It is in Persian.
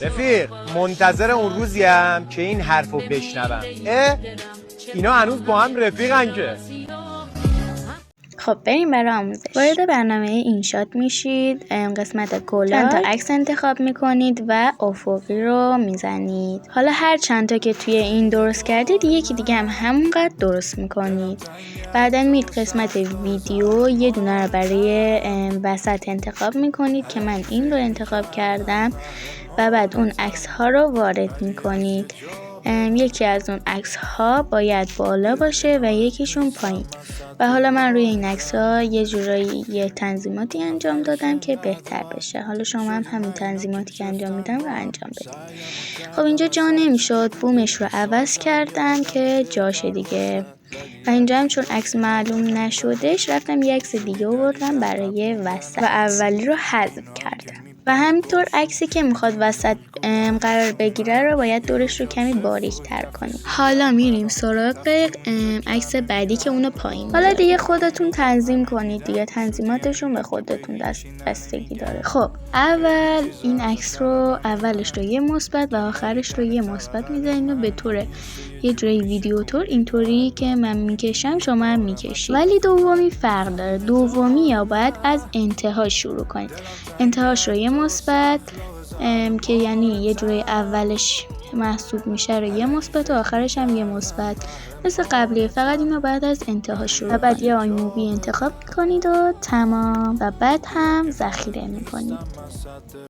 رفیق منتظر اون روزیم که این حرفو بشنوم. اینا هنوز با هم رفیقن که. خب بریم برای آموزش. وارد برنامه اینشات میشید، قسمت کلا چند تا عکس انتخاب میکنید و افقی رو میزنید. حالا هر چند تا که توی این درست کردید یکی دیگه هم همونقدر درست میکنید. بعدا میید قسمت ویدیو، یه دونه رو برای وسط انتخاب میکنید که من این رو انتخاب کردم و بعد اون عکس ها رو وارد میکنید. یکی از اون عکس ها باید بالا باشه و یکیشون پایین. و حالا من روی این عکس ها یه جورایی یه تنظیماتی انجام دادم که بهتر بشه. حالا شما هم همین تنظیماتی که انجام میدم رو انجام بدید. خب اینجا جا نمیشد، بومش رو عوض کردم که جاشه دیگه. و اینجا هم چون عکس معلوم نشدش رفتم یه عکس دیگه آوردم برای وسط و اولی رو حذف کردم. و همینطور عکسی که میخواد وسط قرار بگیره رو باید دورش رو کمی باریک تر کنیم. حالا میریم سراغ عکس بعدی که اونو پایین. حالا دیگه خودتون تنظیم کنید دیگه، تنظیماتشون به خودتون بستگی داره. خب اول این عکس رو اولش رو یه مثبت و آخرش رو یه مثبت میزنید و به طور یه جوری ویدیو تور اینطوری که من میکشم شما هم میکشید. ولی دومی فرق داره. دومی یا باید از انتها شروع کنید. انتهاش رو یه مثبت که یعنی یه جوری اولش محسوب میشه رو یه مثبت و آخرش هم یه مثبت مثل قبلی، فقط اینو بعد از انتها شروع و بعد یه آیموبی انتخاب کنید و تمام و بعد هم ذخیره میکنید.